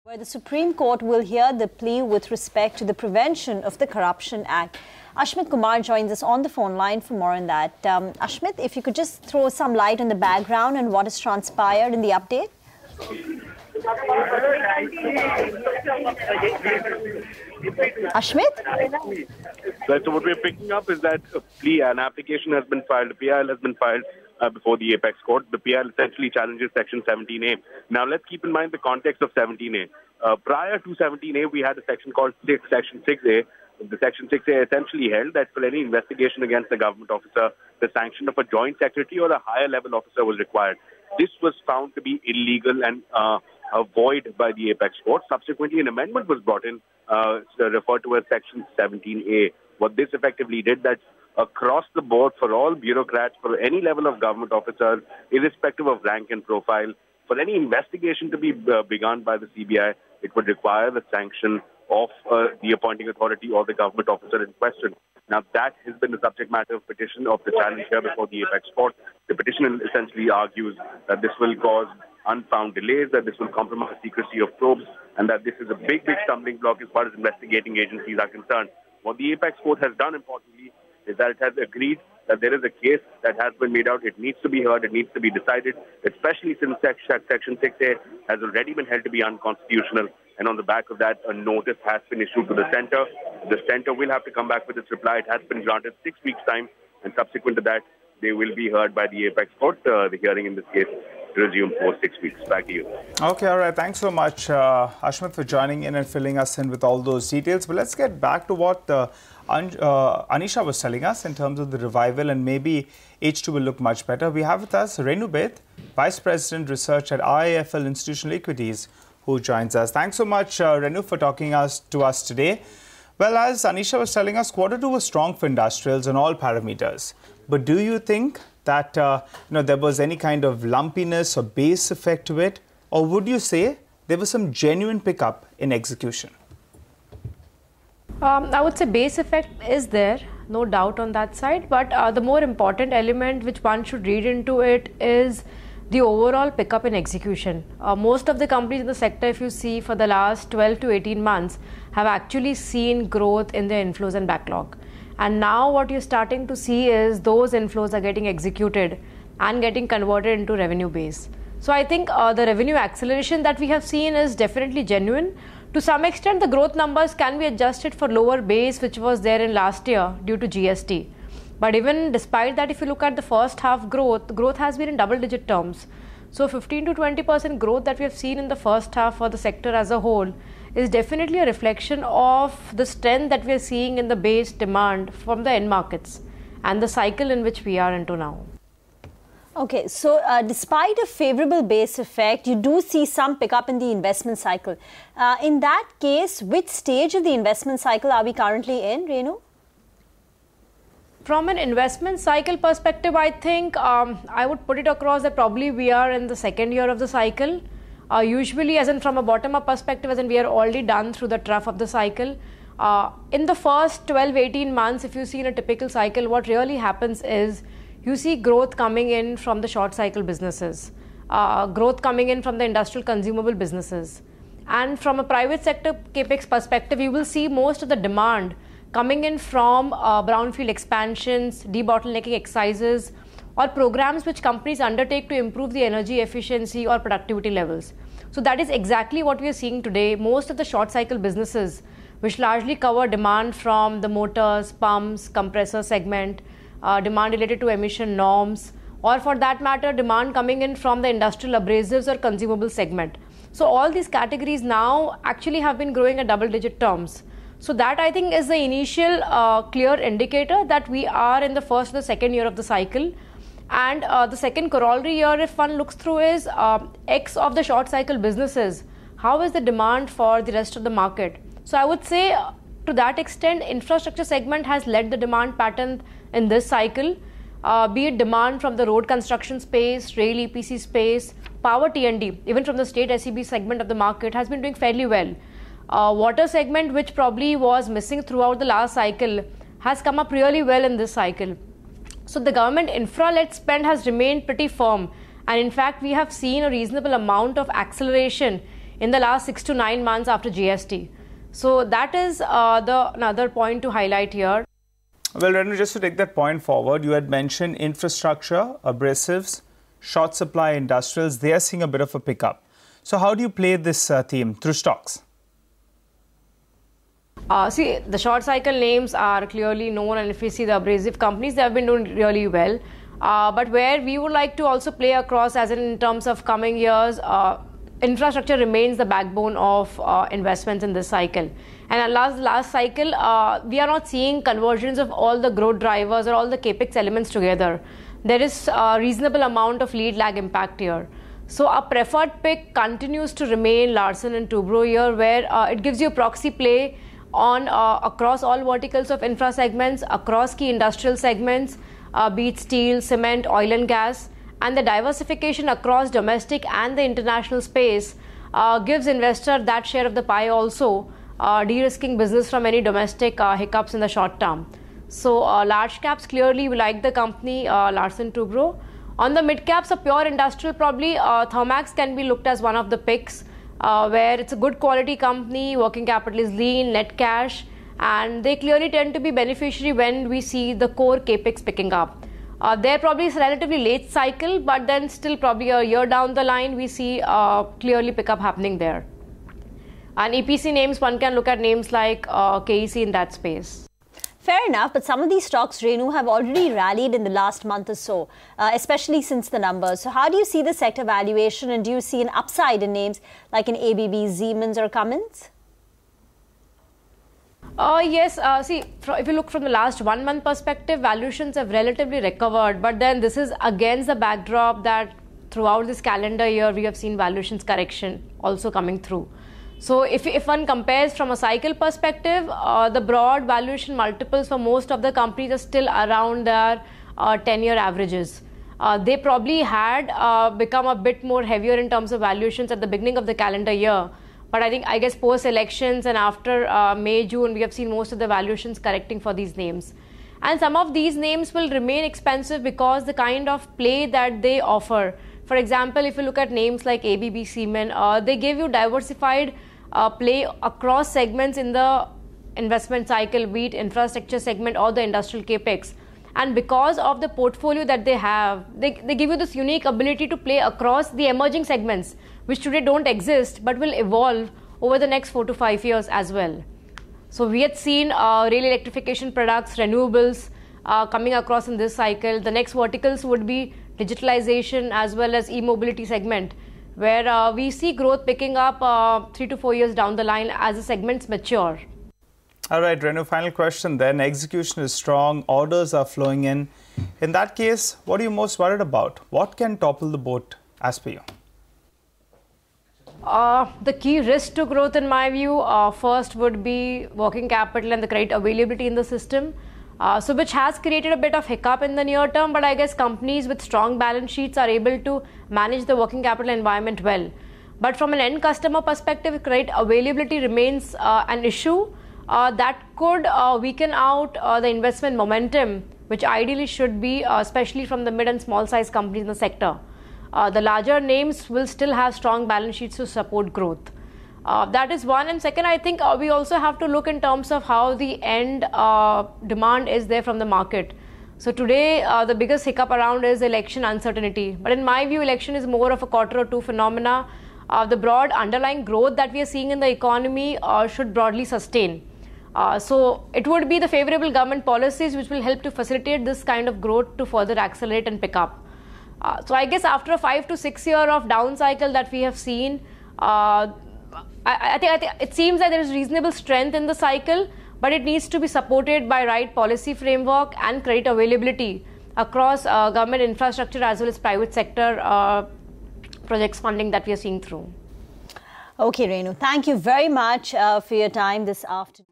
Where the Supreme Court will hear the plea with respect to the Prevention of the Corruption Act. Ashmit Kumar joins us on the phone line for more on that. Ashmit, if you could just throw some light on the background and what has transpired in the update. Ashmit? So what we're picking up is that an application has been filed, a PIL has been filed before the Apex Court. The PIL essentially challenges Section 17A. Now, let's keep in mind the context of 17A. Prior to 17A, we had a section called Section 6A. The Section 6A essentially held that for any investigation against a government officer, the sanction of a joint secretary or a higher level officer was required. This was found to be illegal and void by the Apex Court. Subsequently, an amendment was brought in referred to as Section 17A. What this effectively did, that across the board for all bureaucrats, for any level of government officers, irrespective of rank and profile, for any investigation to be begun by the CBI, it would require the sanction of the appointing authority or the government officer in question. Now, that has been the subject matter of petition of the challenge here before the Apex Court. The petition essentially argues that this will cause unfound delays, that this will compromise secrecy of probes, and that this is a big stumbling block as far as investigating agencies are concerned. What the Apex Court has done, importantly, is that it has agreed that there is a case that has been made out. It needs to be heard. It needs to be decided, especially since Section 6A has already been held to be unconstitutional. And on the back of that, a notice has been issued to the centre. The centre will have to come back with its reply. It has been granted 6 weeks' time. And subsequent to that, they will be heard by the Apex Court. The hearing in this case resume for 6 weeks. Back to you. Okay, all right. Thanks so much, Ashmit, for joining in and filling us in with all those details. But let's get back to what Anisha was telling us in terms of the revival, and maybe H2 will look much better. We have with us Renu Beth, Vice President Research at IIFL Institutional Equities, who joins us. Thanks so much, Renu, for talking to us today. Well, as Anisha was telling us, Q2 was strong for industrials on all parameters. But do you think that there was any kind of lumpiness or base effect to it? Or would you say there was some genuine pickup in execution? I would say base effect is there, no doubt on that side. But the more important element which one should read into it is the overall pickup in execution. Most of the companies in the sector, if you see for the last 12 to 18 months, have actually seen growth in their inflows and backlog. And now what you're starting to see is those inflows are getting executed and getting converted into revenue base. So I think the revenue acceleration that we have seen is definitely genuine. To some extent, the growth numbers can be adjusted for lower base, which was there in last year due to GST. But even despite that, if you look at the first half growth has been in double-digit terms. So 15 to 20% growth that we have seen in the first half for the sector as a whole is definitely a reflection of the strength that we are seeing in the base demand from the end markets and the cycle in which we are into now. Okay, so despite a favorable base effect, you do see some pickup in the investment cycle. In that case, which stage of the investment cycle are we currently in, Renu? From an investment cycle perspective, I think I would put it across that probably we are in the second year of the cycle. Usually, as in from a bottom-up perspective, as in we are already done through the trough of the cycle. In the first 12-18 months, if you see in a typical cycle, what really happens is you see growth coming in from the short cycle businesses, growth coming in from the industrial consumable businesses. And from a private sector capex perspective, you will see most of the demand coming in from brownfield expansions, debottlenecking exercises, or programs which companies undertake to improve the energy efficiency or productivity levels. So that is exactly what we are seeing today. Most of the short cycle businesses, which largely cover demand from the motors, pumps, compressor segment, demand related to emission norms, or for that matter, demand coming in from the industrial abrasives or consumable segment. So all these categories now actually have been growing at double-digit terms. So that I think is the initial clear indicator that we are in the first or the second year of the cycle. And the second corollary year, if one looks through, is X of the short cycle businesses. How is the demand for the rest of the market? So I would say to that extent, infrastructure segment has led the demand pattern in this cycle, be it demand from the road construction space, rail EPC space, power T&D, even from the state SEB segment of the market has been doing fairly well. Water segment, which probably was missing throughout the last cycle, has come up really well in this cycle. So the government infra-led spend has remained pretty firm, and in fact we have seen a reasonable amount of acceleration in the last 6 to 9 months after GST. So that is another point to highlight here. Well, Renu, just to take that point forward, you had mentioned infrastructure, abrasives, short supply industrials. They are seeing a bit of a pickup. So how do you play this theme? Through stocks? See, the short cycle names are clearly known, and if we see the abrasive companies, they have been doing really well. But where we would like to also play across, as in terms of coming years, infrastructure remains the backbone of investments in this cycle. And last cycle, we are not seeing conversions of all the growth drivers or all the capex elements together. There is a reasonable amount of lead lag impact here. So our preferred pick continues to remain Larsen & Toubro here, where it gives you a proxy play on across all verticals of infra segments, across key industrial segments, be it steel, cement, oil and gas, and the diversification across domestic and the international space gives investor that share of the pie also, de-risking business from any domestic hiccups in the short term. So large caps, clearly we like the company Larsen & Toubro. On the mid caps, a pure industrial, probably Thermax can be looked as one of the picks, where it's a good quality company, working capital is lean, net cash, and they clearly tend to be beneficiary when we see the core capex picking up. There probably is a relatively late cycle, but then still probably a year down the line we see clearly pickup happening there. And EPC names, one can look at names like KEC in that space. Fair enough, but some of these stocks, Renu, have already rallied in the last month or so, especially since the numbers. So how do you see the sector valuation, and do you see an upside in names like an ABB, Siemens or Cummins? Yes, see, if you look from the last 1 month perspective, valuations have relatively recovered, but then this is against the backdrop that throughout this calendar year we have seen valuations correction also coming through. So if one compares from a cycle perspective, the broad valuation multiples for most of the companies are still around their 10-year averages. They probably had become a bit more heavier in terms of valuations at the beginning of the calendar year. But I guess post-elections and after May, June, we have seen most of the valuations correcting for these names. And some of these names will remain expensive because the kind of play that they offer. For example, if you look at names like ABB, Siemens, they give you diversified play across segments in the investment cycle, be it infrastructure segment or the industrial capex. And because of the portfolio that they have, they give you this unique ability to play across the emerging segments, which today don't exist but will evolve over the next 4 to 5 years as well. So we had seen rail electrification products, renewables coming across in this cycle. The next verticals would be digitalization as well as e-mobility segment, where we see growth picking up 3 to 4 years down the line as the segments mature. All right, Renu, final question then. Execution is strong, orders are flowing in. In that case, what are you most worried about? What can topple the boat as per you? The key risk to growth in my view, first would be working capital and the credit availability in the system. So which has created a bit of hiccup in the near term, but I guess companies with strong balance sheets are able to manage the working capital environment well. But from an end customer perspective, credit availability remains an issue that could weaken out the investment momentum, which ideally should be, especially from the mid and small size companies in the sector. The larger names will still have strong balance sheets to support growth. That is one. And second, I think we also have to look in terms of how the end demand is there from the market. So today, the biggest hiccup around is election uncertainty. But in my view, election is more of a quarter or two phenomena. The broad underlying growth that we are seeing in the economy should broadly sustain. So it would be the favorable government policies which will help to facilitate this kind of growth to further accelerate and pick up. So I guess after a 5 to 6 year of down cycle that we have seen, I think it seems that there is reasonable strength in the cycle, but it needs to be supported by right policy framework and credit availability across government infrastructure as well as private sector projects funding that we are seeing through. Okay, Renu, thank you very much for your time this afternoon.